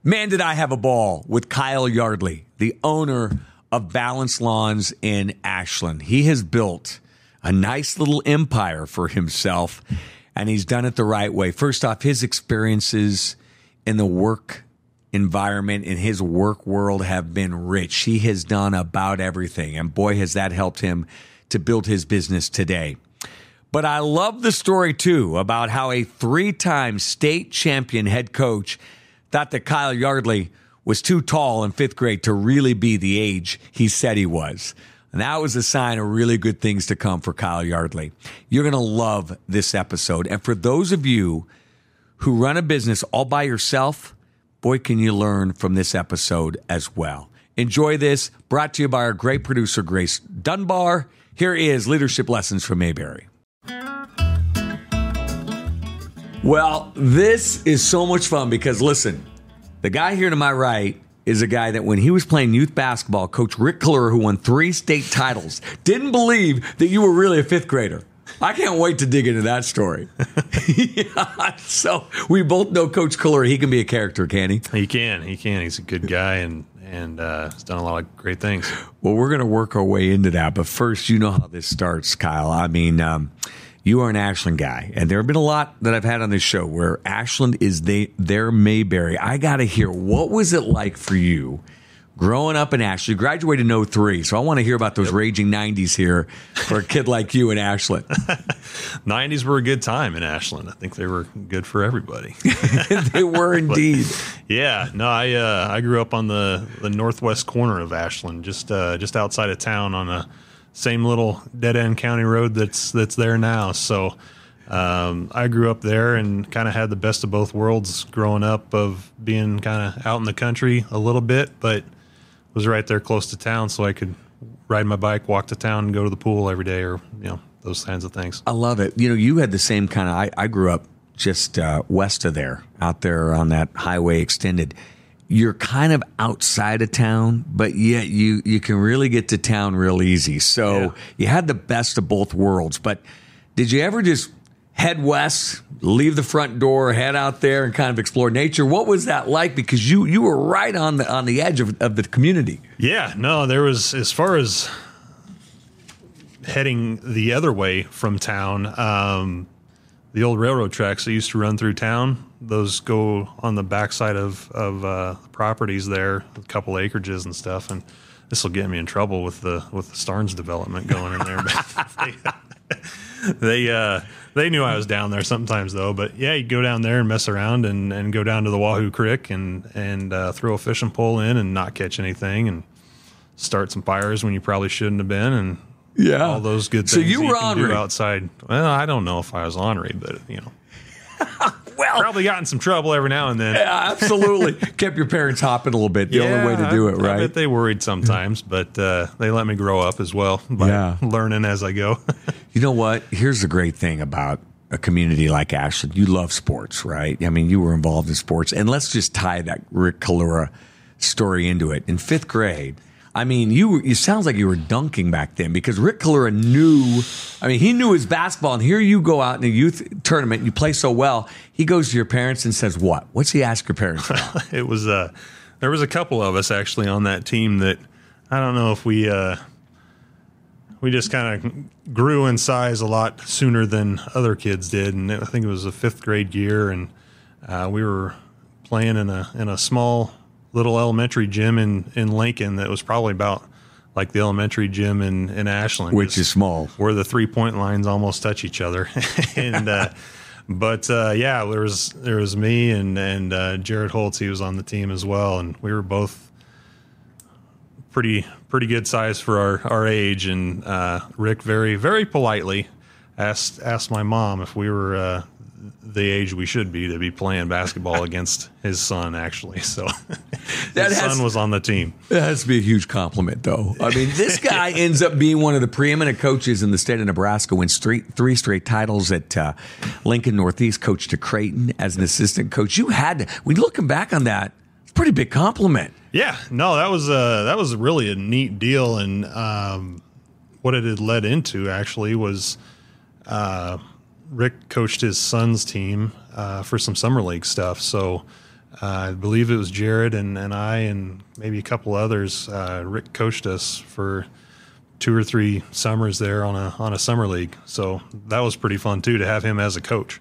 Man, did I have a ball with Kyle Yardley, the owner of Balance Lawns in Ashland. He has built a nice little empire for himself, and he's done it the right way. First off, his experiences in the work environment, in his work world, have been rich. He has done about everything, and boy, has that helped him to build his business today. But I love the story, too, about how a 3-time state champion head coach thought that Kyle Yardley was too tall in 5th grade to really be the age he said he was. And that was a sign of really good things to come for Kyle Yardley. You're going to love this episode. And for those of you who run a business all by yourself, boy, can you learn from this episode as well. Enjoy this, brought to you by our great producer, Grace Dunbar. Here is Leadership Lessons from Mayberry. Well, this is so much fun because, listen, the guy here to my right is a guy that when he was playing youth basketball, Coach Rick Kalura, who won 3 state titles, didn't believe that you were really a 5th grader. I can't wait to dig into that story. Yeah, so we both know Coach Kalura. He can be a character, can he? He can. He's a good guy and has done a lot of great things. Well, we're going to work our way into that. But first, you know how this starts, Kyle. I mean, you are an Ashland guy, and there have been a lot that I've had on this show where Ashland is their Mayberry. I got to hear, what was it like for you growing up in Ashland? You graduated in 03, so I want to hear about those raging 90s here for a kid like you in Ashland. 90s were a good time in Ashland. I think they were good for everybody. They were indeed. I grew up on the northwest corner of Ashland, just outside of town on a same little dead-end county road that's there now. So I grew up there and kind of had the best of both worlds growing up, of being kind of out in the country a little bit, but was right there close to town, so I could ride my bike, walk to town, and go to the pool every day, or those kinds of things. I love it. You had the same kind of. I grew up just west of there, out there on that highway extended. You're kind of outside of town, but yet you can really get to town real easy. So You had the best of both worlds. But did you ever just head west, leave the front door, head out there and kind of explore nature? What was that like? Because you were right on the edge of the community. Yeah, no, there was, as far as heading the other way from town, the old railroad tracks that used to run through town, those go on the backside of properties there, a couple acreages and stuff. And this will get me in trouble with the Starnes development going in there. But they knew I was down there sometimes, though. But yeah, you go down there and mess around and go down to the Wahoo Creek and throw a fishing pole in and not catch anything, and start some fires when you probably shouldn't have been, and all those good things. So you were ornery outside. Well, I don't know if I was ornery, but well, probably got in some trouble every now and then. Yeah, absolutely. Kept your parents hopping a little bit. The only way to do it, right? I bet they worried sometimes, but they let me grow up as well by learning as I go. You know what? Here's the great thing about a community like Ashland. You love sports, right? I mean, you were involved in sports. And let's just tie that Rick Kalura story into it. In 5th grade, I mean, it sounds like you were dunking back then, because Rick Kalura he knew his basketball. And here you go out in a youth tournament, you play so well. He goes to your parents and says, what? What's he ask your parents about? It was, there was a couple of us actually on that team that, I don't know if we just kind of grew in size a lot sooner than other kids did. And I think it was a 5th grade year, and we were playing in a small little elementary gym in Lincoln that was probably about like the elementary gym in Ashland, which is small, where the 3-point lines almost touch each other. And but there was me and Jared Holtz. He was on the team as well, and we were both pretty good size for our age. And Rick very, very politely asked my mom if we were the age we should be to be playing basketball against his son, actually. So his son was on the team. That has to be a huge compliment, though. I mean, this guy ends up being one of the preeminent coaches in the state of Nebraska, wins 3 straight titles at Lincoln Northeast, coached to Creighton as an assistant coach. You had to, when looking back on that, it's a pretty big compliment. Yeah, no, that was really a neat deal. And what it had led into, actually, was Rick coached his son's team for some summer league stuff. So I believe it was Jared and I and maybe a couple others. Rick coached us for 2 or 3 summers there on a summer league. So that was pretty fun too, to have him as a coach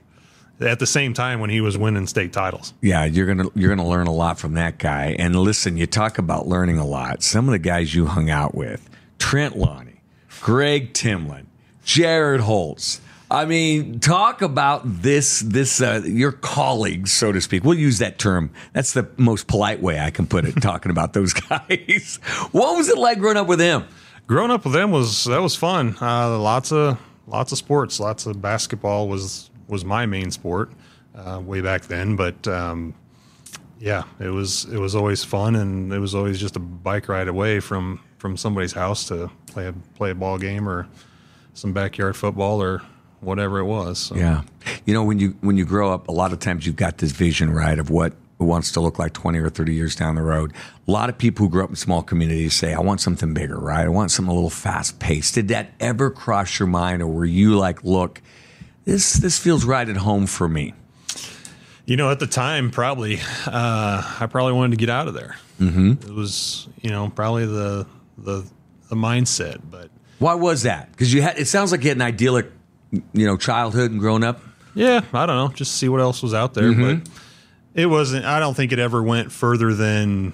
at the same time when he was winning state titles. Yeah, you're gonna learn a lot from that guy. And listen, you talk about learning a lot. Some of the guys you hung out with: Trent Lonnie, Greg Timlin, Jared Holtz. I mean, talk about this your colleagues, so to speak. We'll use that term. That's the most polite way I can put it, talking about those guys. What was it like growing up with them? Growing up with them was fun. Lots of sports. Lots of basketball was my main sport way back then. But yeah, it was always fun, and it was always just a bike ride away from somebody's house to play a ball game or some backyard football or whatever it was. So. Yeah. You know, when you grow up, a lot of times you've got this vision, right, of what it wants to look like 20 or 30 years down the road. A lot of people who grow up in small communities say, I want something bigger, right? I want something a little fast paced. Did that ever cross your mind, or were you like, look, this feels right at home for me? You know, at the time, probably, I probably wanted to get out of there. Mm-hmm. It was, probably the mindset, but. Why was that? Because it sounds like you had an idyllic, childhood and growing up. Yeah, I don't know, just see what else was out there. Mm-hmm. But it wasn't. I don't think it ever went further than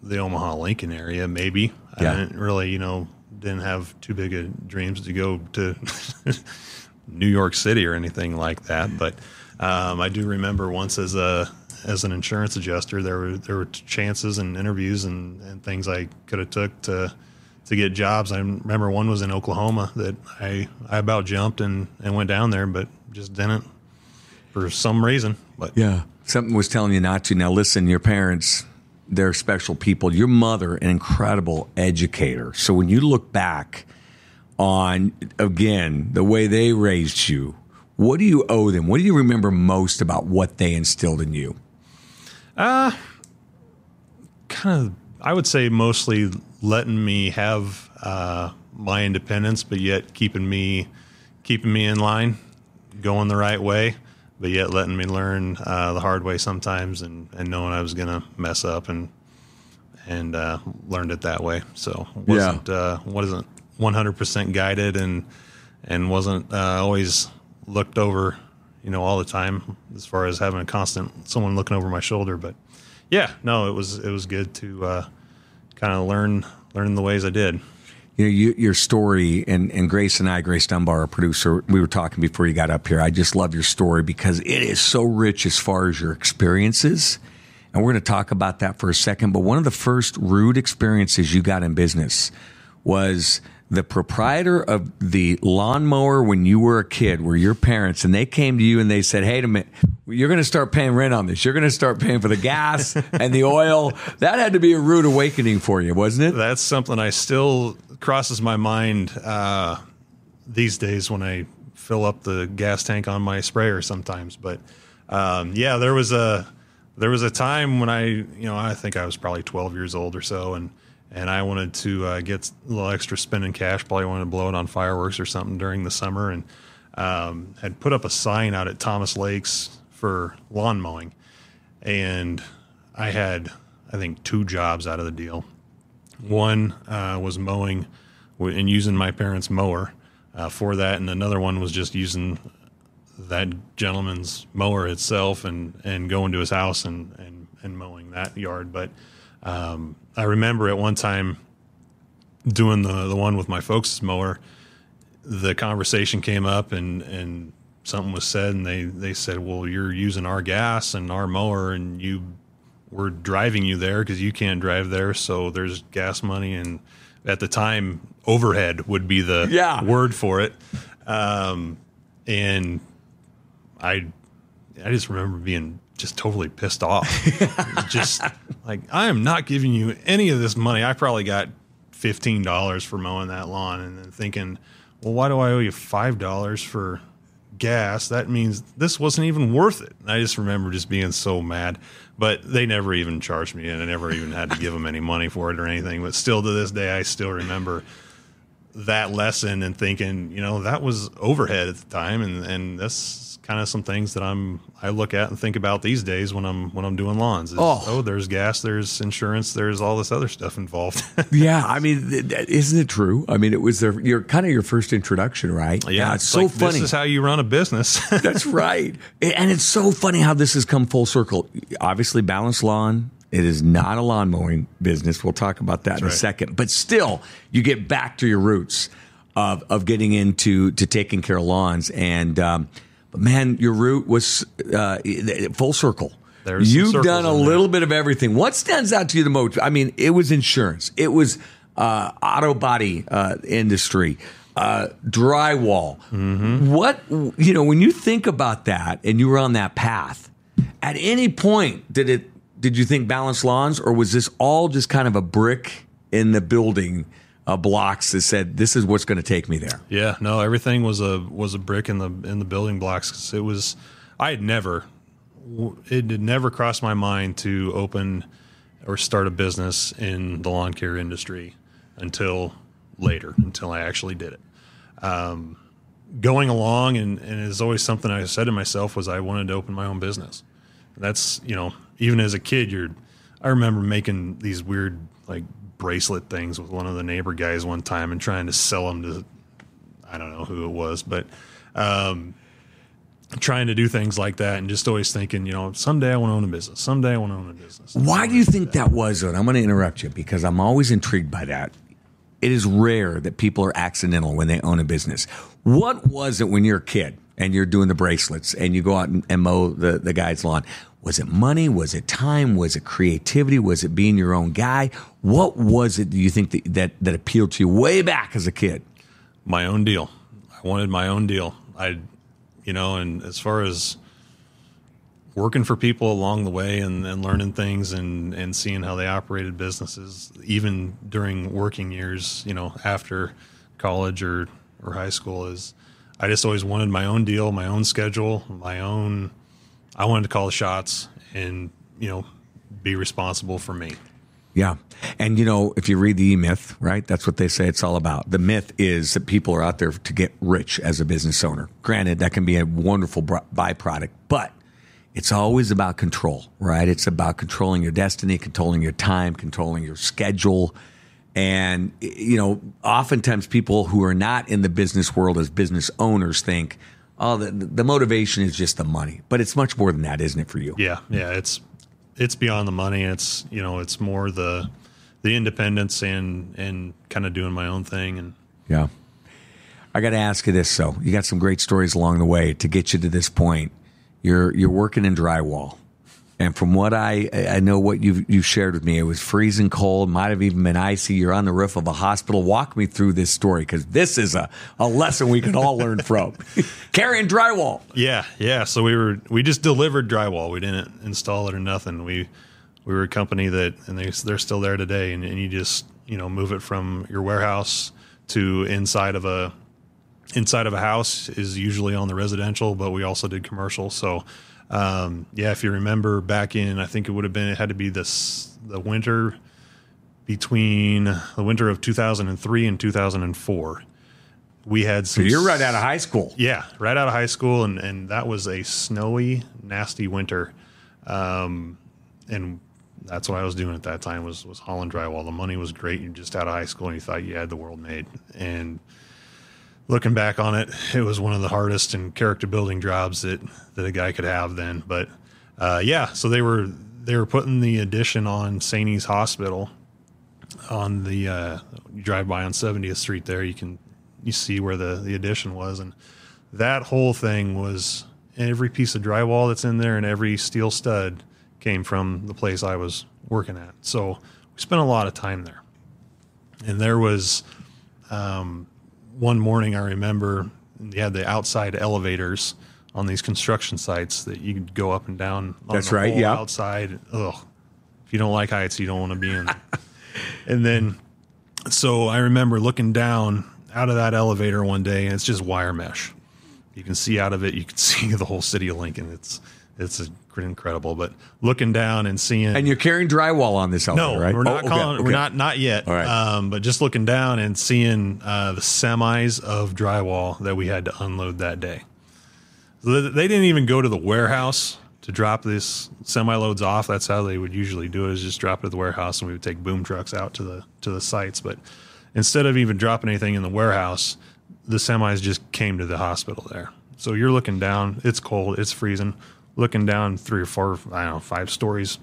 the Omaha, Lincoln area. Maybe I didn't really, didn't have too big of dreams to go to New York City or anything like that. But I do remember once as an insurance adjuster, there were chances and interviews and things I could have took to get jobs. I remember one was in Oklahoma that I about jumped and went down there, but just didn't for some reason. But yeah, something was telling you not to. Now listen, your parents, they're special people. Your mother, an incredible educator. So when you look back on, again, the way they raised you, what do you owe them? What do you remember most about what they instilled in you? Kind of, I would say mostly letting me have my independence, but yet keeping me in line, going the right way, but yet letting me learn the hard way sometimes, and knowing I was going to mess up and learned it that way. So wasn't 100% guided and wasn't always looked over, all the time, as far as having a constant someone looking over my shoulder. But yeah, no, it was good to kind of learn the ways I did. Your story, and Grace Dunbar, our producer, we were talking before you got up here. I just love your story because it is so rich as far as your experiences. And we're going to talk about that for a second. But one of the first rude experiences you got in business was the proprietor of the lawnmower when you were a kid, were your parents, and they came to you and they said, hey, you're going to start paying rent on this. You're going to start paying for the gas and the oil. That had to be a rude awakening for you, wasn't it? That's something I still crosses my mind these days when I fill up the gas tank on my sprayer sometimes. But yeah, there was a time when I think I was probably 12 years old or so, and I wanted to get a little extra spending cash. Probably wanted to blow it on fireworks or something during the summer, and had put up a sign out at Thomas Lakes for lawn mowing. And I had, I think, 2 jobs out of the deal. One was mowing and using my parents' mower for that, and another one was just using that gentleman's mower itself and going to his house and mowing that yard. But I remember at one time doing the one with my folks' mower, the conversation came up and something was said, and they said, well, you're using our gas and our mower, and we're driving you there because you can't drive there, so there's gas money. And at the time, overhead would be the word for it. And I just remember being just totally pissed off. Just like, I am not giving you any of this money. I probably got $15 for mowing that lawn, and then thinking, well, why do I owe you $5 for gas? That means this wasn't even worth it. And I just remember just being so mad. But they never even charged me, and I never even had to give them any money for it or anything. But still, to this day, I still remember that lesson and thinking, that was overhead at the time, and this kind of some things that I look at and think about these days when I'm doing lawns. There's gas, there's insurance, there's all this other stuff involved. Yeah, I mean, isn't it true? I mean, it was your first introduction, right? Yeah, it's so funny. This is how you run a business. That's right. And it's so funny how this has come full circle. Obviously, Balanced Lawn. It is not a lawn mowing business. We'll talk about that in a second. But still, you get back to your roots of getting into taking care of lawns. And but man, your root was full circle. You've done a little bit of everything. What stands out to you the most? I mean, it was insurance. It was auto body industry, drywall. Mm-hmm. What, when you think about that and you were on that path, at any point did you think Balanced Lawns, or was this all just kind of a brick in the building blocks that said, this is what's going to take me there? Yeah, no, everything was a brick in the building blocks. 'Cause it did never cross my mind to open or start a business in the lawn care industry until I actually did it. Going along, and it's always something I said to myself, was I wanted to open my own business. And that's, even as a kid, I remember making these weird, like, bracelet things with one of the neighbor guys one time and trying to sell them to, I don't know who it was, but trying to do things like that, and just always thinking, someday I want to own a business. Someday I want to own a business. Why do you think that was? And I'm going to interrupt you because I'm always intrigued by that. It is rare that people are accidental when they own a business. What was it when you're a kid and you're doing the bracelets and you go out and mow the guy's lawn? Was it money? Was it time? Was it creativity? Was it being your own guy? What was it, do you think, that appealed to you way back as a kid? My own deal. I wanted my own deal. And as far as working for people along the way and learning things and seeing how they operated businesses, even during working years, after college or high school, I just always wanted my own deal, my own schedule, I wanted to call the shots and, be responsible for me. Yeah. And, if you read the E-Myth, right, that's what they say it's all about. The myth is that people are out there to get rich as a business owner. Granted, that can be a wonderful byproduct, but it's always about control, right? It's about controlling your destiny, controlling your time, controlling your schedule. And, oftentimes people who are not in the business world as business owners think, oh, the motivation is just the money. But it's much more than that, isn't it, for you? Yeah. It's beyond the money. It's, it's more the independence and kind of doing my own thing. And yeah. I got to ask you this, though. You got some great stories along the way to get you to this point. You're working in drywall. And from what I know, what you've shared with me, it was freezing cold, might have even been icy. You're on the roof of a hospital. Walk me through this story, because this is a lesson we can all learn from. Carrying drywall. Yeah. So we just delivered drywall. We didn't install it or nothing. We were a company that, and they're still there today. And you just move it from your warehouse to inside of a house is usually on the residential, but we also did commercial. So. If you remember back in, I think it had to be the winter between the winter of 2003 and 2004. We had some. So you're right out of high school. Yeah, right out of high school, and that was a snowy, nasty winter. And that's what I was doing at that time was hauling drywall. The money was great. You're just out of high school and you thought you had the world made. And looking back on it, it was one of the hardest and character building jobs that a guy could have then. But so they were putting the addition on Saney's Hospital on the you drive by on 70th Street there, you see where the addition was, and that whole thing was every piece of drywall that's in there and every steel stud came from the place I was working at. So we spent a lot of time there. And there was one morning I remember you had the outside elevators on these construction sites that you could go up and down on That's right, yeah. outside. Ugh. If you don't like heights, you don't want to be in. And then, so I remember looking down out of that elevator one day, and it's just wire mesh. You can see out of it. You can see the whole city of Lincoln. It's incredible. But looking down and seeing, and you're carrying drywall on this elevator, right? We're not We're not yet. All right. But just looking down and seeing the semis of drywall that we had to unload that day. So they didn't even go to the warehouse to drop this semi-loads off. That's how they would usually do it, is just drop it at the warehouse, and we would take boom trucks out to the sites. But instead of even dropping anything in the warehouse, the semis just came to the hospital there. So you're looking down, it's cold, it's freezing, looking down 3 or 4, 5 stories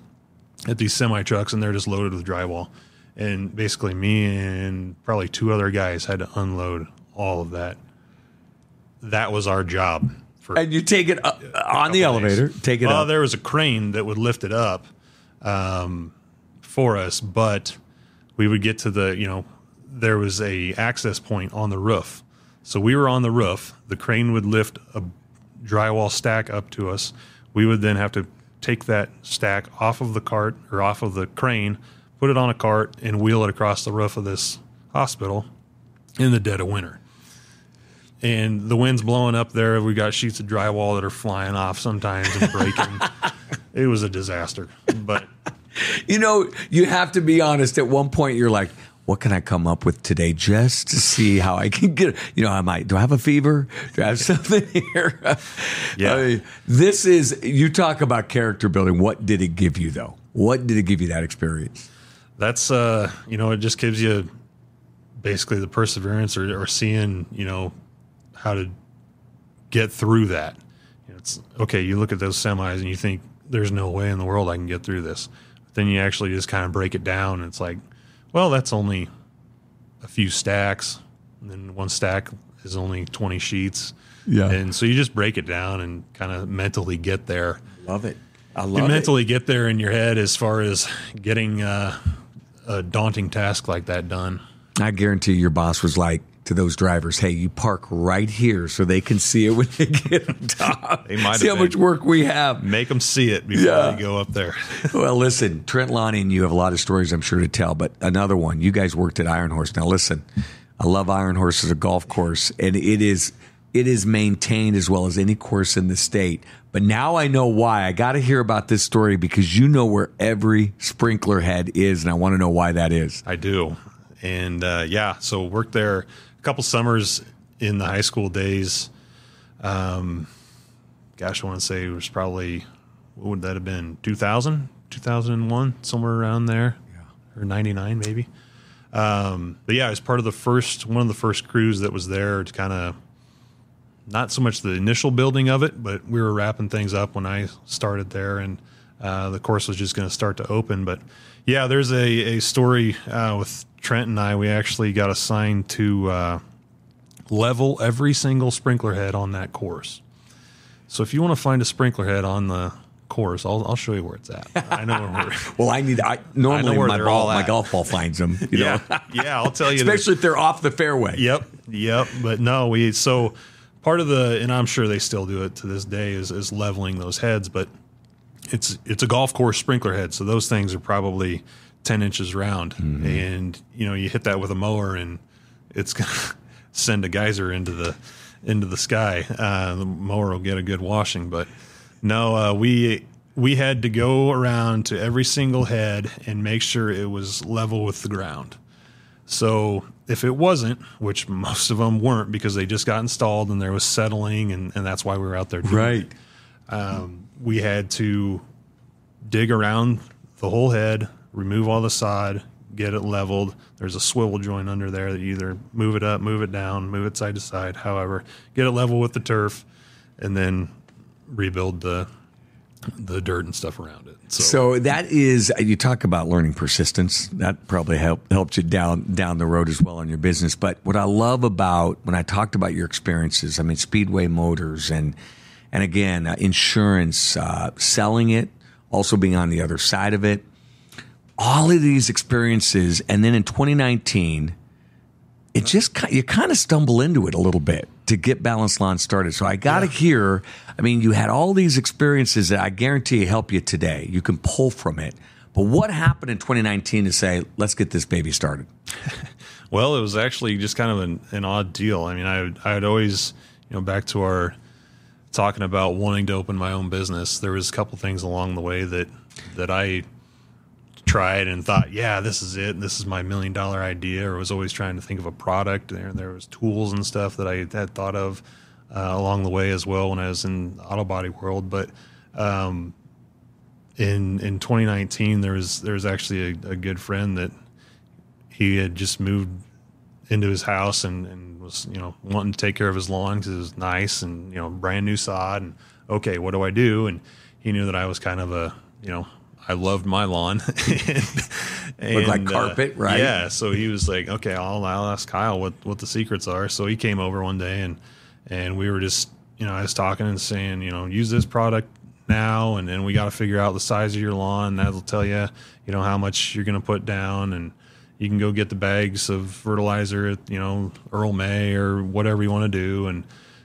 at these semi trucks, and they're just loaded with drywall. And basically me and probably 2 other guys had to unload all of that. That was our job. And you take it on the elevator, take it up. Well, there was a crane that would lift it up for us, but we would get to there was a access point on the roof. So we were on the roof. The crane would lift a drywall stack up to us. We would then have to take that stack off of the cart or off of the crane, put it on a cart, and wheel it across the roof of this hospital in the dead of winter. And the wind's blowing up there. We got sheets of drywall that are flying off sometimes and breaking. It was a disaster. But you have to be honest. At one point, you're like, what can I come up with today just to see how I can get, do I have a fever? Do I have something here? Yeah. You talk about character building. What did it give you, though? What did it give you, that experience? That's, it just gives you basically the perseverance or seeing, how to get through that. It's okay. You look at those semis and you think there's no way in the world I can get through this. But then you actually just kind of break it down. And it's like, well, that's only a few stacks. And then one stack is only 20 sheets. Yeah. And so you just break it down and kind of mentally get there. Love it. You mentally get there in your head as far as getting a daunting task like that done. I guarantee your boss was like to those drivers, hey, you park right here so they can see it when they get on top. They might see how much work we have. Make them see it before they go up there. Well, listen, Trent, Lonnie, and you have a lot of stories I'm sure to tell, but another one, you guys worked at Iron Horse. Now, listen, I love Iron Horse as a golf course, and it is maintained as well as any course in the state. But now I know why. I got to hear about this story because you know where every sprinkler head is, and I want to know why that is. I do. And, so worked there a couple summers in the high school days. I want to say it was probably, what would that have been, 2000, 2001, somewhere around there, or 99 maybe. But yeah, I was part of one of the first crews that was there to kind of, not so much the initial building of it, but we were wrapping things up when I started there, and the course was just going to start to open. But yeah, there's a story with Trent and I. We actually got assigned to level every single sprinkler head on that course. So if you want to find a sprinkler head on the course, I'll show you where it's at. I know where we're. Well, normally my golf ball finds them. Yeah, I'll tell you. Especially if they're off the fairway. Yep. But no, so part of and I'm sure they still do it to this day, is leveling those heads. But it's a golf course sprinkler head, so those things are probably 10 inches round, and you hit that with a mower, and it's gonna send a geyser into the sky. The mower will get a good washing, but no, we had to go around to every single head and make sure it was level with the ground. So if it wasn't, which most of them weren't because they just got installed and there was settling, and that's why we were out there doing it. We had to dig around the whole head, remove all the sod, get it leveled. There's a swivel joint under there that you either move it up, move it down, move it side to side, however, get it level with the turf, and then rebuild the dirt and stuff around it. So that is, you talk about learning persistence. That probably helped you down the road as well on your business. But what I love about when I talked about your experiences, I mean, Speedway Motors and again, insurance, selling it, also being on the other side of it, all of these experiences. And then in 2019, you kind of stumble into it a little bit to get Balanced Lawn started. So I got to hear, I mean, you had all these experiences that I guarantee help you today. You can pull from it. But what happened in 2019 to say, let's get this baby started? Well, it was actually just kind of an odd deal. I mean, I had always, back to our talking about wanting to open my own business, there was a couple things along the way that I tried and thought, yeah, this is it. This is my $1 million idea. Or was always trying to think of a product. There was tools and stuff that I had thought of. along the way as well when I was in the auto body world. But in 2019, there was actually a good friend that he had just moved into his house and was, wanting to take care of his lawn because it was nice and, brand new sod. And okay, what do I do? And he knew that I was kind of I loved my lawn. and Looked like carpet, right? Yeah. So he was like, okay, I'll ask Kyle what the secrets are. So he came over one day and we were just, I was talking and saying, use this product now, and then we got to figure out the size of your lawn. That'll tell you, how much you're going to put down, and you can go get the bags of fertilizer at, Earl May or whatever you want to do. And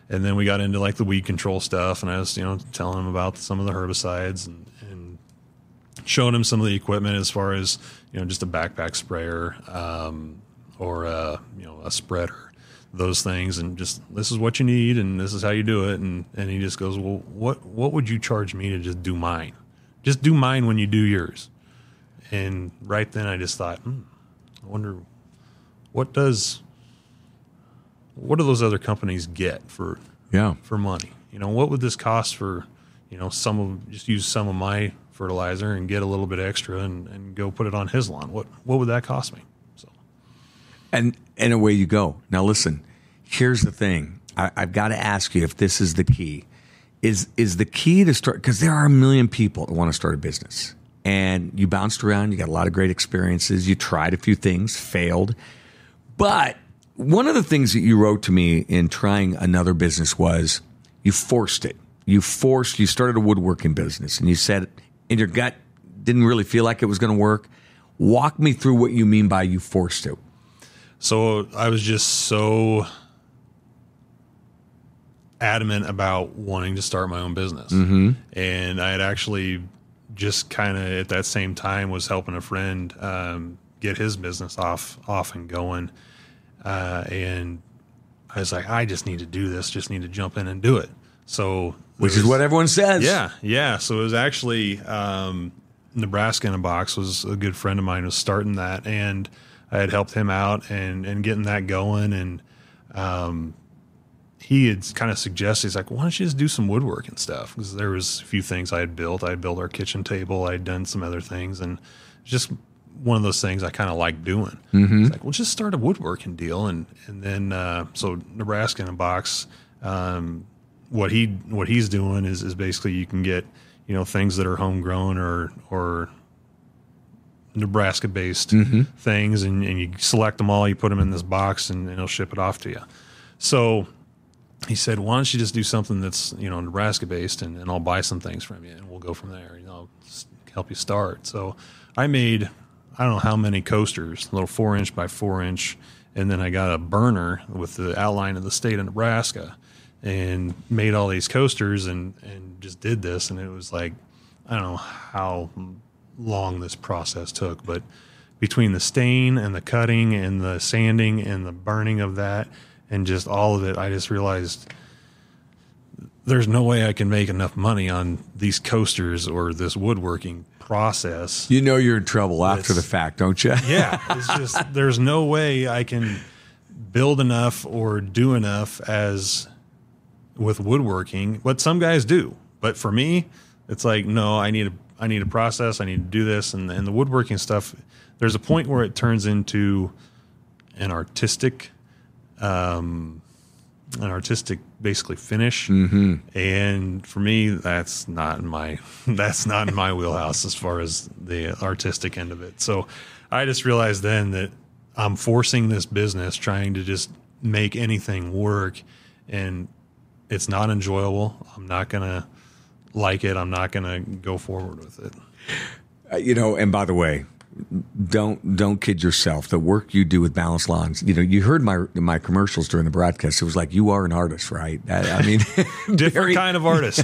then we got into like the weed control stuff, and I was, telling him about some of the herbicides and showing him some of the equipment as far as, just a backpack sprayer, or a spreader, those things, and just, this is what you need and this is how you do it. And he just goes, well, what would you charge me to just do mine? Just do mine when you do yours. And right then I just thought, I wonder what do those other companies get for money? What would this cost for, just use some of my fertilizer and get a little bit extra and go put it on his lawn? What would that cost me? So, and away you go. Now listen, here's the thing. I've got to ask you if this is the key. Is the key to start, because there are a million people that want to start a business. And you bounced around, you got a lot of great experiences, you tried a few things, failed. But one of the things that you wrote to me in trying another business was you forced it. You started a woodworking business, and you said in your gut, didn't really feel like it was going to work. Walk me through what you mean by you forced it. So I was just so adamant about wanting to start my own business. Mm-hmm. And I had actually just kind of at that same time was helping a friend get his business off and going. And I was like, I just need to do this, just need to jump in and do it. So, which is what everyone says. Yeah. So it was actually Nebraska in a Box was a good friend of mine was starting that, and I had helped him out and getting that going. And he had kind of suggested, he's like, why don't you just do some woodworking stuff? Because there was a few things I had built. I had built our kitchen table. I had done some other things, and just one of those things I kind of like doing. Mm-hmm. It's like, well, just start a woodworking deal. And then, so Nebraska in a Box, what he's doing is basically you can get, things that are homegrown or Nebraska based things, and you select them all, you put them in this box, and he'll ship it off to you. So he said, why don't you just do something that's, Nebraska based, and I'll buy some things from you and we'll go from there, help you start. So I made, I don't know how many coasters, a little 4-inch by 4-inch. And then I got a burner with the outline of the state of Nebraska and made all these coasters and just did this. And it was like, I don't know how long this process took, but between the stain and the cutting and the sanding and the burning of that and just all of it, I just realized there's no way I can make enough money on these coasters or this woodworking process. You're in trouble after the fact, don't you? Yeah. It's just, there's no way I can build enough or do enough as with woodworking, what some guys do. But for me, it's like, no, I need a process. I need to do this. And the woodworking stuff, there's a point where it turns into an artistic basically finish. Mm-hmm. And for me, that's not in my wheelhouse as far as the artistic end of it. So I just realized then that I'm forcing this business, trying to just make anything work, and it's not enjoyable. I'm not going to like it. I'm not going to go forward with it. And by the way, don't kid yourself. The work you do with Balanced Lawns, you heard my commercials during the broadcast. It was like, you are an artist, right? I mean, different kind of artist.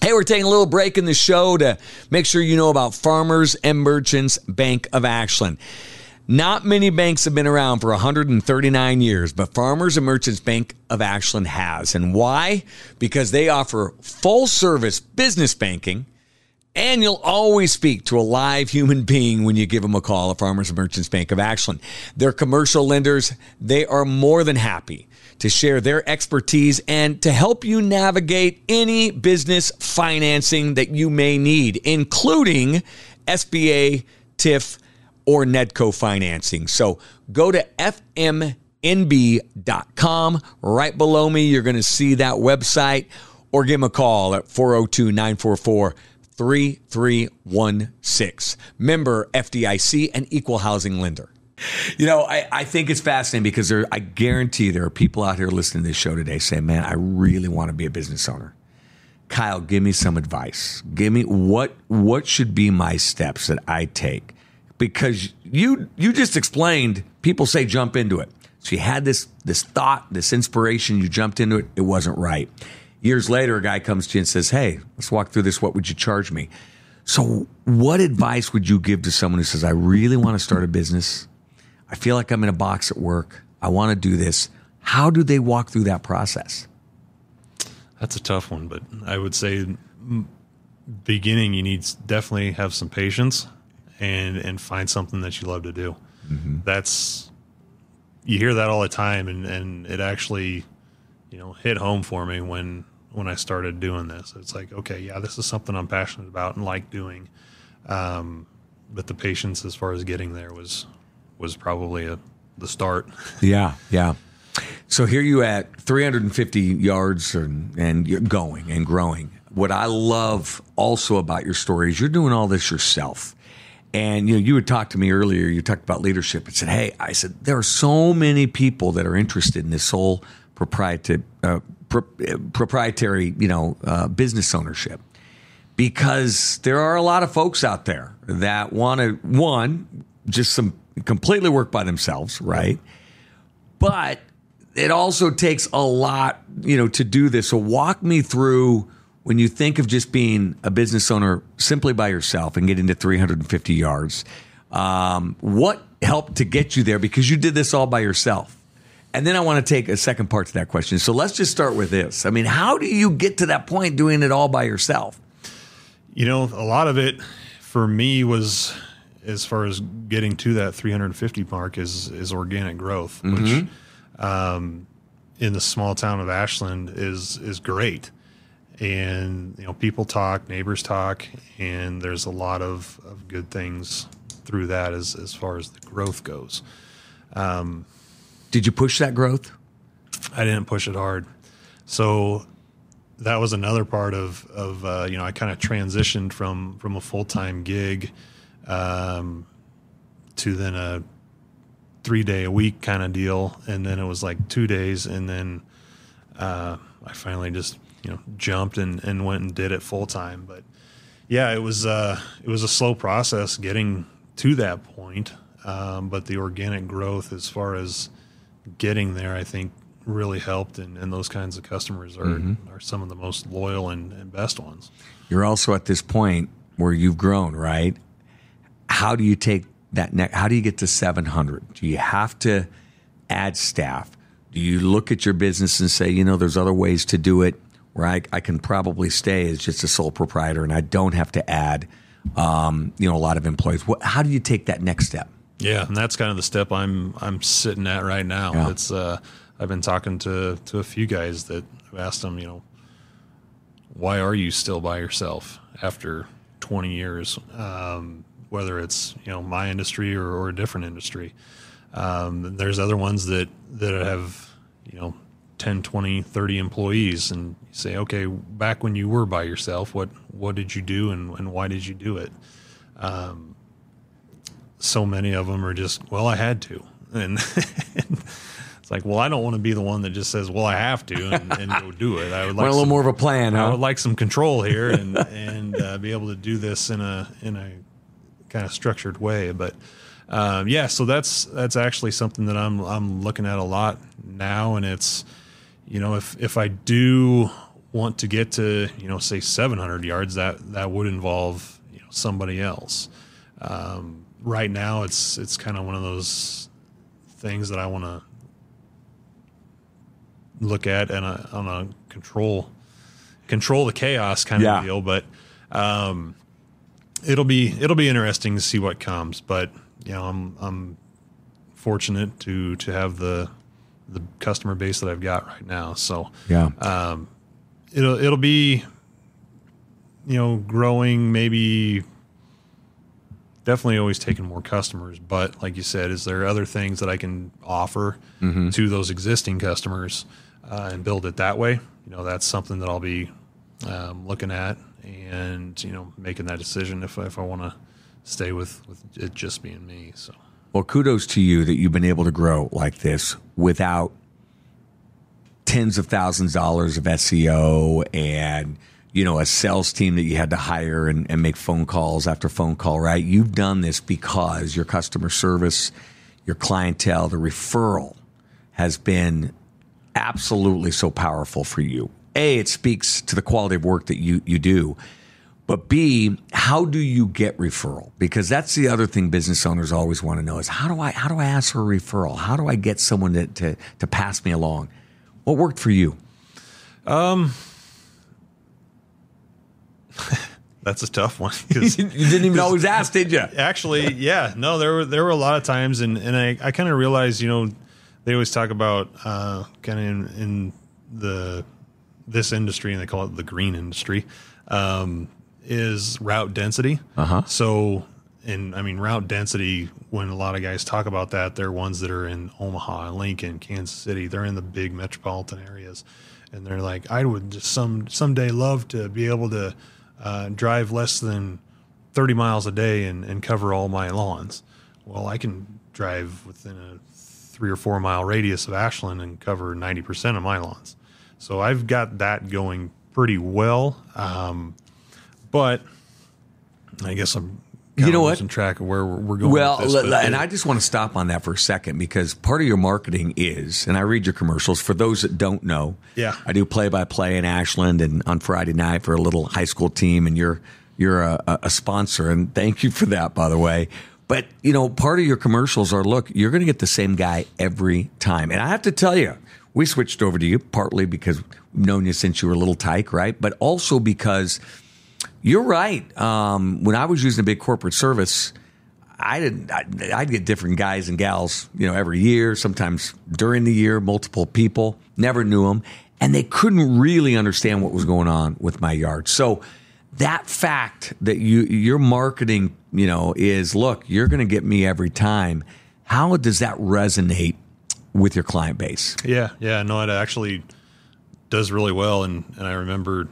Hey, we're taking a little break in the show to make sure you know about Farmers and Merchants Bank of Ashland. Not many banks have been around for 139 years, but Farmers and Merchants Bank of Ashland has. And why? Because they offer full-service business banking And you'll always speak to a live human being when you give them a call at Farmers and Merchants Bank of Ashland. They're commercial lenders. They are more than happy to share their expertise and to help you navigate any business financing that you may need, including SBA, TIF, or Nedco financing. So go to fmnb.com. Right below me, you're going to see that website, or give them a call at 402-944-3316. Member FDIC, and equal housing lender. You know, I think it's fascinating because I guarantee there are people out here listening to this show today saying, man, I really want to be a business owner. Kyle, give me some advice. Give me what should be my steps that I take? Because you just explained, people say jump into it. So you had this thought, this inspiration, you jumped into it, it wasn't right. Years later, a guy comes to you and says, hey, let's walk through this. What would you charge me? So what advice would you give to someone who says, I really want to start a business? I feel like I'm in a box at work. I want to do this. How do they walk through that process? That's a tough one, but I would say beginning, you need to definitely have some patience and find something that you love to do. Mm-hmm. You hear that all the time, and it actually, hit home for me when I started doing this. It's like, okay, yeah, this is something I'm passionate about and like doing. But the patience as far as getting there was probably the start. Yeah. So here you at 350 yards and you're going and growing. What I love also about your story is you're doing all this yourself. And you had talked to me earlier, you talked about leadership and said, hey, there are so many people that are interested in this whole proprietary business ownership, because there are a lot of folks out there that want to, just completely work by themselves, right? But it also takes a lot, to do this. So walk me through, when you think of just being a business owner simply by yourself and getting to 350 yards, what helped to get you there? Because you did this all by yourself. And then I want to take a second part to that question. So let's just start with this. I mean, how do you get to that point doing it all by yourself? A lot of it for me was, as far as getting to that 350 mark, is organic growth, which in the small town of Ashland is great. And, people talk, neighbors talk, and there's a lot of good things through that as far as the growth goes. Did you push that growth? I didn't push it hard. So that was another part of I kind of transitioned from a full-time gig to then a 3-day-a-week kind of deal. And then it was like 2 days. And then I finally just, jumped and went and did it full-time. But yeah, it was a slow process getting to that point. But the organic growth, as far as getting there, I think really helped. And those kinds of customers are some of the most loyal and best ones. You're also at this point where you've grown, right? How do you take that how do you get to 700? Do you have to add staff? Do you look at your business and say, there's other ways to do it where I can probably stay as just a sole proprietor and I don't have to add, a lot of employees? How do you take that next step? Yeah, and that's kind of the step I'm sitting at right now. Yeah. It's I've been talking to a few guys that have asked them, why are you still by yourself after 20 years? Whether it's, my industry or a different industry. There's other ones that have, 10, 20, 30 employees, and you say, okay, back when you were by yourself, what did you do and why did you do it? So many of them are just, well, I had to. And it's like, well, I don't want to be the one that just says, well, I have to and go do it. I would like a little more of a plan, huh? I would like some control here and be able to do this in a kind of structured way. But so that's actually something that I'm looking at a lot now. And it's, if I do want to get to, say 700 yards, that would involve, somebody else. Right now it's kind of one of those things that I want to look at and on a control the chaos kind of deal. But it'll be interesting to see what comes. But I'm fortunate to have the customer base that I've got right now. So yeah, it'll be growing, maybe. Definitely always taking more customers, but like you said, is there other things that I can offer to those existing customers and build it that way? That's something that I'll be looking at and making that decision if I want to stay with it just being me. So, well, kudos to you that you've been able to grow like this without tens of thousands of dollars of SEO and a sales team that you had to hire and make phone calls after phone call, right? You've done this because your customer service, your clientele, the referral has been absolutely so powerful for you. A, it speaks to the quality of work that you do. But B, how do you get referral? Because that's the other thing business owners always want to know is how do I ask for a referral? How do I get someone to pass me along? What worked for you? That's a tough one. You didn't even always ask, did you? Actually, yeah. No, there were a lot of times, and I kind of realized, they always talk about kind of in this industry, and they call it the green industry, is route density. So, route density, when a lot of guys talk about that, they're ones that are in Omaha, Lincoln, Kansas City. They're in the big metropolitan areas. And they're like, I would just someday love to be able to drive less than 30 miles a day and cover all my lawns. Well, I can drive within a 3 or 4 mile radius of Ashland and cover 90% of my lawns. So I've got that going pretty well. But I guess I'm losing track of where we're going. Well, with this, and I just want to stop on that for a second because part of your marketing is, and I read your commercials. For those that don't know, I do play-by-play in Ashland and on Friday night for a little high school team, and you're a sponsor, and thank you for that, by the way. But part of your commercials are, look, you're going to get the same guy every time, and I have to tell you, we switched over to you partly because we've known you since you were a little tyke, right? But also because you're right. When I was using a big corporate service, I'd get different guys and gals, every year, sometimes during the year, multiple people, never knew them, and they couldn't really understand what was going on with my yard. So that fact that your marketing, is, look, you're going to get me every time. How does that resonate with your client base? Yeah. No, it actually does really well. And I remember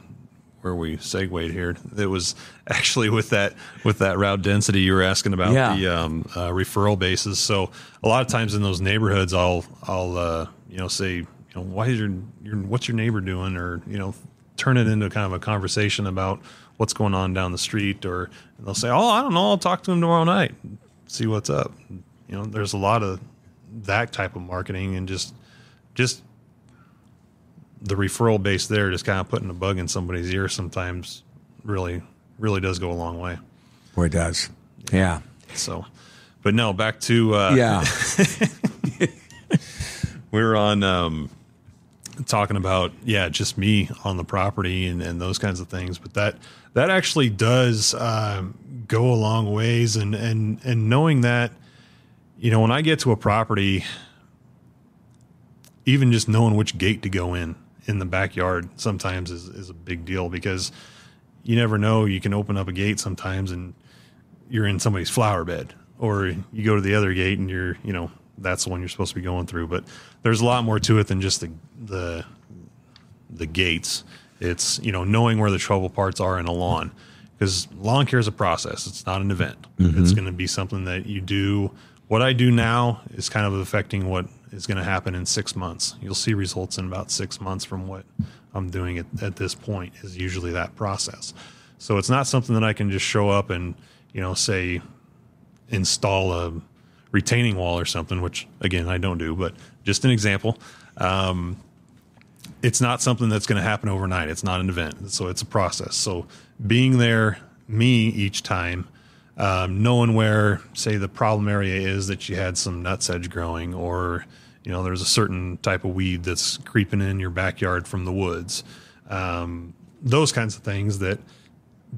where we segued here. It was actually with that route density you were asking about, the referral basis. So a lot of times in those neighborhoods, I'll say, why is what's your neighbor doing, or turn it into kind of a conversation about what's going on down the street, or they'll say, oh, I don't know, I'll talk to him tomorrow night, see what's up. There's a lot of that type of marketing, and just the referral base there, just kind of putting a bug in somebody's ear sometimes really, really does go a long way. Boy, it does. Yeah. So, but no, back to, we were on, talking about, just me on the property and those kinds of things. But that actually does, go a long ways. And knowing that, when I get to a property, even just knowing which gate to go in the backyard sometimes is a big deal, because you never know. You can open up a gate sometimes and you're in somebody's flower bed, or you go to the other gate and you're, that's the one you're supposed to be going through. But there's a lot more to it than just the gates. It's, knowing where the trouble parts are in a lawn, because lawn care is a process. It's not an event. Mm-hmm. It's going to be something that you do. What I do now is kind of affecting what is going to happen in 6 months. You'll see results in about 6 months from what I'm doing at this point, is usually that process. So it's not something that I can just show up and, say, install a retaining wall or something, which again, I don't do, but just an example. It's not something that's going to happen overnight. It's not an event. So it's a process. So being there, me each time, knowing where, say, the problem area is that you had some nutsedge growing, or, there's a certain type of weed that's creeping in your backyard from the woods. Those kinds of things that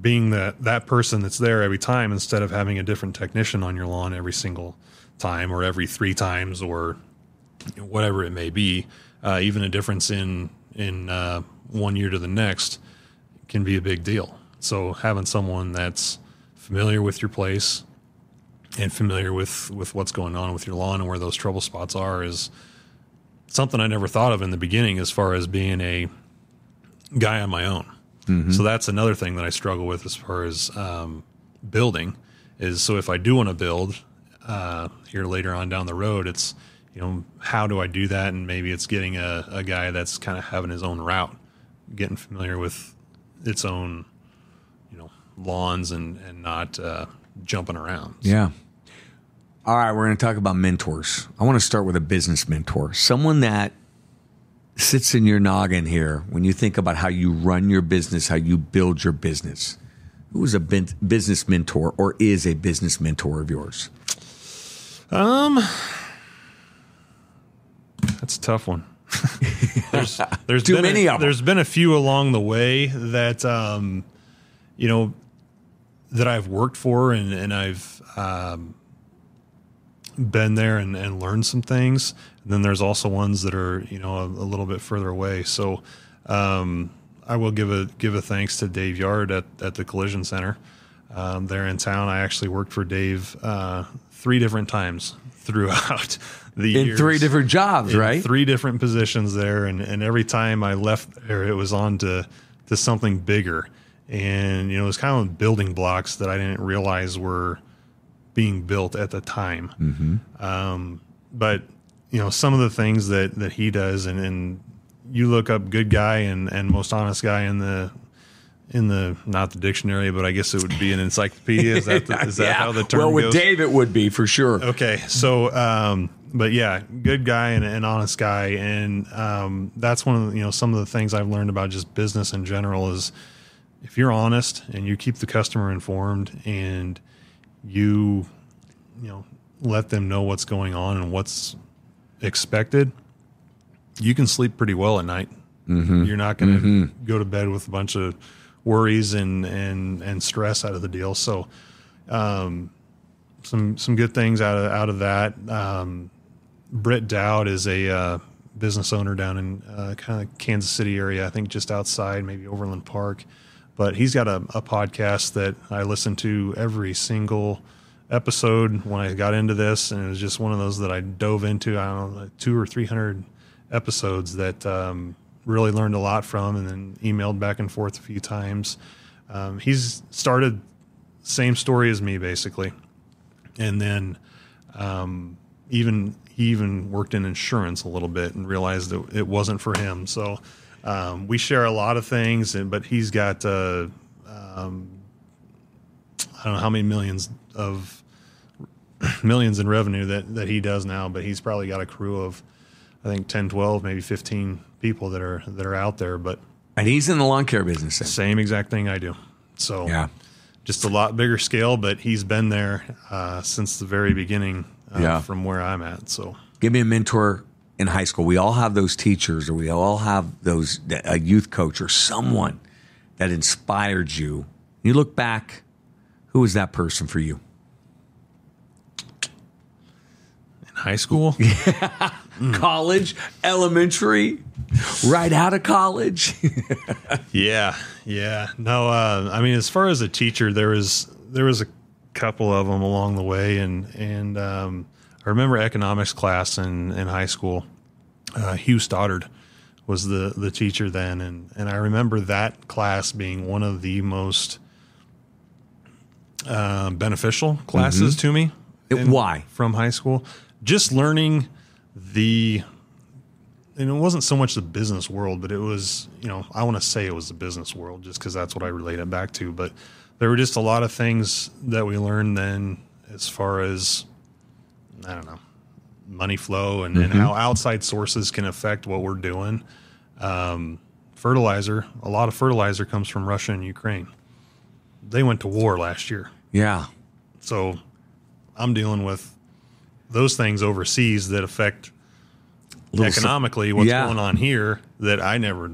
being that person that's there every time, instead of having a different technician on your lawn every single time or every 3 times or whatever it may be. Even a difference in 1 year to the next can be a big deal. So having someone that's familiar with your place and familiar with what's going on with your lawn and where those trouble spots are is something I never thought of in the beginning as far as being a guy on my own. Mm-hmm. So that's another thing that I struggle with as far as building is, so if I do want to build here later on down the road, it's, how do I do that? And maybe it's getting a guy that's kind of having his own route, getting familiar with its own, lawns and not jumping around. Yeah. All right, we're going to talk about mentors. I want to start with a business mentor, someone that sits in your noggin here when you think about how you run your business, how you build your business. Who is a business mentor or is a business mentor of yours? That's a tough one. There's too many of them. There's been a few along the way that, that I've worked for and I've been there and learned some things. And then there's also ones that are, a little bit further away. So I will give a thanks to Dave Yard at the Collision Center there in town. I actually worked for Dave 3 different times throughout the years. In 3 different jobs, right? 3 different positions there. And every time I left there, it was on to something bigger. And, it was kind of building blocks that I didn't realize were being built at the time. Mm-hmm. But, some of the things that he does, and you look up good guy and most honest guy in the not the dictionary, but I guess it would be an encyclopedia. Is that how the term goes? Well, with Dave, it would be for sure. Okay. So, but yeah, good guy and honest guy. And that's one of some of the things I've learned about just business in general is, if you're honest and you keep the customer informed and you let them know what's going on and what's expected, you can sleep pretty well at night. Mm-hmm. You're not going to go to bed with a bunch of worries and stress out of the deal. So, some good things out of that. Britt Dowd is a business owner down in kind of Kansas City area, I think just outside, maybe Overland Park. But he's got a podcast that I listen to every single episode when I got into this, and it was just one of those that I dove into. I don't know, 200 or 300 episodes that really learned a lot from, and then emailed back and forth a few times. He's started same story as me, basically, and then he even worked in insurance a little bit and realized that it wasn't for him. So. We share a lot of things, but he's got, I don't know how many millions in revenue that he does now, but he's probably got a crew of, I think 10, 12, maybe 15 people that are out there, and he's in the lawn care business. Same exact thing I do. So yeah, just a lot bigger scale, but he's been there, since the very beginning, from where I'm at. So give me a mentor. In high school, we all have those teachers, or we all have a youth coach or someone that inspired you. You look back, who was that person for you? In high school? College, elementary, right out of college. Yeah. No, I mean, as far as a teacher, there was a couple of them along the way, and I remember economics class in high school. Hugh Stoddard was the teacher then, and I remember that class being one of the most beneficial classes to me. Why? From high school. Just learning and it wasn't so much the business world, but it was, I want to say it was the business world just because that's what I relate it back to. But there were just a lot of things that we learned then as far as, I don't know, money flow and how outside sources can affect what we're doing. Fertilizer, a lot of fertilizer comes from Russia and Ukraine. They went to war last year. Yeah. So I'm dealing with those things overseas that affect economically what's going on here that I never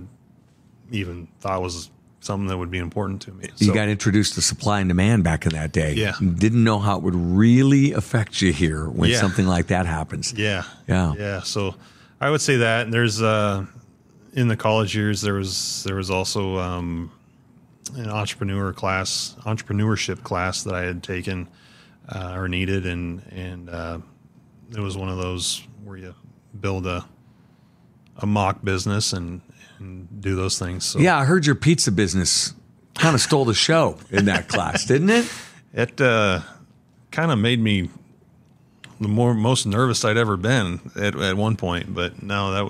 even thought was something that would be important to me. You got introduced to supply and demand back in that day. Yeah. Didn't know how it would really affect you here when something like that happens. Yeah. Yeah. Yeah. So I would say that. And there's, in the college years, there was also an entrepreneurship class that I had taken or needed. And it was one of those where you build a mock business and do those things. So Yeah, I heard your pizza business kind of stole the show in that class, didn't it? it kind of made me the most nervous I'd ever been at one point. But no, that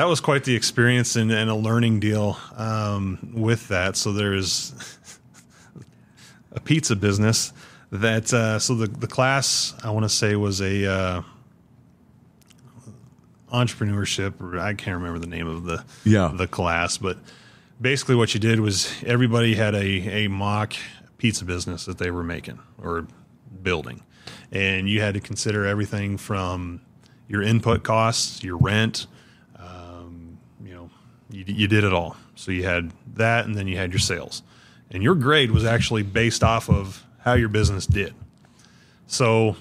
was quite the experience and a learning deal with that. So there's a pizza business that so the class I want to say was a entrepreneurship, or I can't remember the name of the class, but basically what you did was everybody had a mock pizza business that they were making or building, and you had to consider everything from your input costs, your rent, you did it all. So you had that, and then you had your sales, and your grade was actually based off of how your business did. So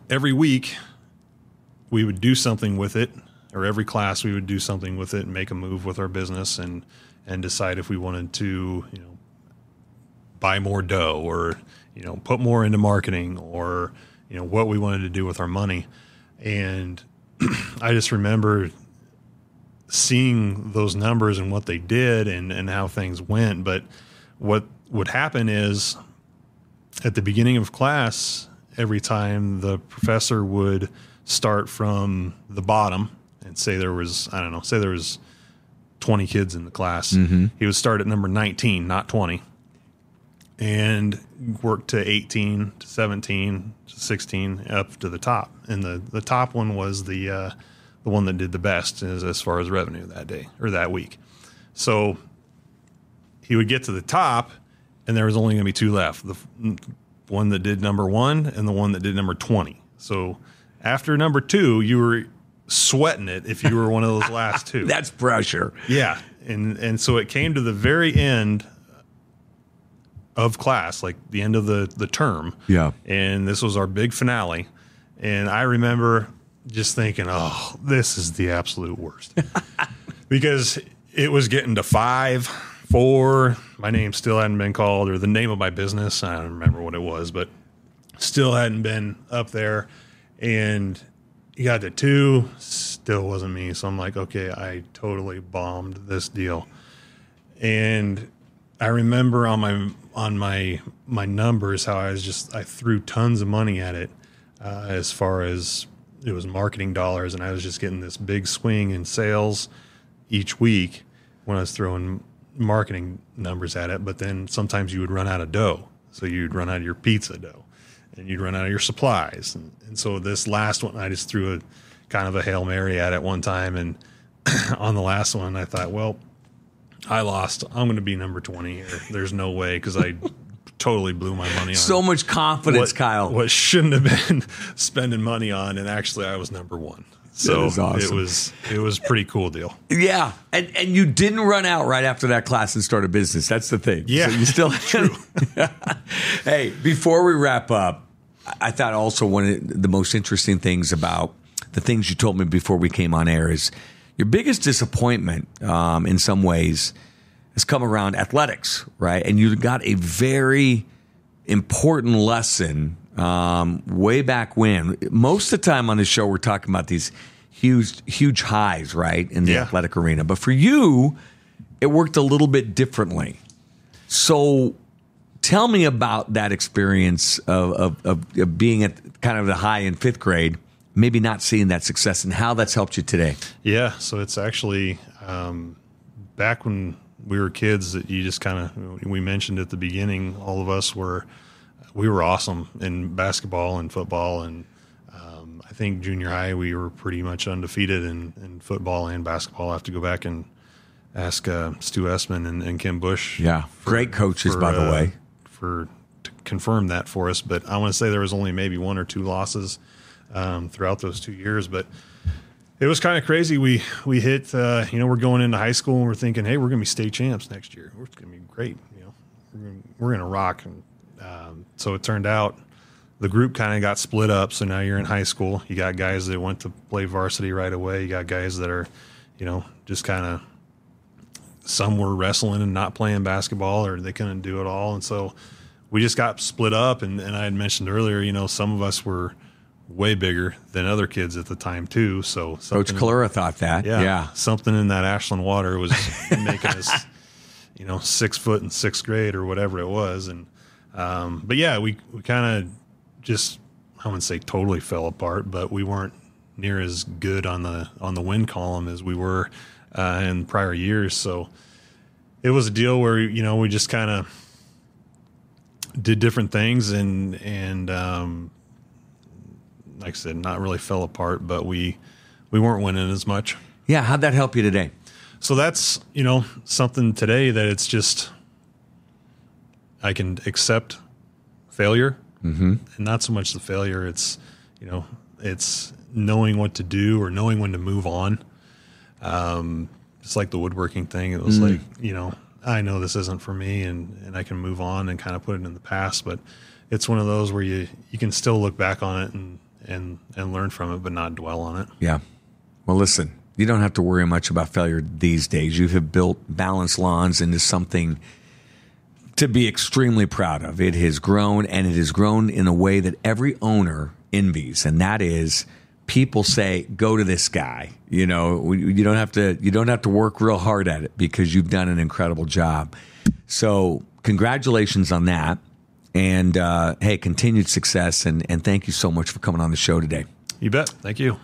every week we would do something with it, or every class we would do something with it and make a move with our business and decide if we wanted to, buy more dough or, put more into marketing or, what we wanted to do with our money. And I just remember seeing those numbers and what they did and how things went. But what would happen is at the beginning of class, every time the professor would start from the bottom and say there was 20 kids in the class. Mm-hmm. He would start at number 19, not 20, and work to 18, to 17, to 16, up to the top. And the top one was the one that did the best as far as revenue that day or that week. So he would get to the top, and there was only going to be two left: the one that did number 1 and the one that did number 20. So after number 2, you were sweating it if you were one of those last two. That's pressure. Yeah. And so it came to the very end of class, like the end of the term. Yeah. And this was our big finale. And I remember just thinking, oh, this is the absolute worst. Because it was getting to 5, 4. My name still hadn't been called, or the name of my business. I don't remember what it was, but still hadn't been up there. And you got to 2, still wasn't me. So I'm like, okay, I totally bombed this deal. And I remember on my numbers how I threw tons of money at it, as far as it was marketing dollars, and I was just getting this big swing in sales each week when I was throwing marketing numbers at it. But then sometimes you would run out of dough, so you'd run out of your pizza dough, and you'd run out of your supplies. And so this last one, I just threw a kind of a Hail Mary at it one time. And on the last one, I thought, well, I lost. I'm going to be number 20 here. There's no way, because I totally blew my money on so much confidence, Kyle. What shouldn't have been spending money on. And actually, I was number 1. So awesome. it was a pretty cool deal. Yeah. And you didn't run out right after that class and start a business. That's the thing. Yeah. So you still true. Hey, before we wrap up, I thought also one of the most interesting things about the things you told me before we came on air is your biggest disappointment in some ways has come around athletics, right? And you got a very important lesson way back when. Most of the time on the show, we're talking about these huge highs, right, in the athletic arena. But for you, it worked a little bit differently. So tell me about that experience of being at kind of the high in 5th grade, maybe not seeing that success, and how that's helped you today. Yeah, so it's actually back when we were kids that you just kind of, we mentioned at the beginning, all of us we were awesome in basketball and football. And I think junior high, we were pretty much undefeated in football and basketball. I have to go back and ask Stu Essman and Kim Bush. Yeah, great coaches, by the way. To confirm that for us. But I want to say there was only maybe 1 or 2 losses throughout those 2 years. But It was kind of crazy. We hit, we're going into high school and we're thinking, hey, we're going to be state champs next year. It's going to be great. We're going to rock. And so it turned out the group kind of got split up. So now you're in high school. You got guys that went to play varsity right away. You got guys that are, just kind of, some were wrestling and not playing basketball, or they couldn't do it all. And so we just got split up. And I had mentioned earlier, some of us were way bigger than other kids at the time too. So Coach Kalura thought that. Yeah. Something in that Ashland water was making us, 6 foot in sixth grade or whatever it was. And, but yeah, we kind of just, I wouldn't say totally fell apart, but we weren't near as good on the win column as we were, in prior years. So it was a deal where, we just kind of did different things and, like I said, not really fell apart, but we weren't winning as much. Yeah. How'd that help you today? So that's, something today that it's just, I can accept failure, and not so much the failure. It's, it's knowing what to do or knowing when to move on. It's like the woodworking thing. It was like, I know this isn't for me and I can move on and kind of put it in the past, but it's one of those where you can still look back on it and learn from it, but not dwell on it. Yeah. Well, listen, you don't have to worry much about failure these days. You have built Balanced Lawns into something to be extremely proud of. It has grown, and it has grown in a way that every owner envies, and that is people say, go to this guy. You don't have to work real hard at it because you've done an incredible job. So congratulations on that. And, hey, continued success. And thank you so much for coming on the show today. You bet. Thank you.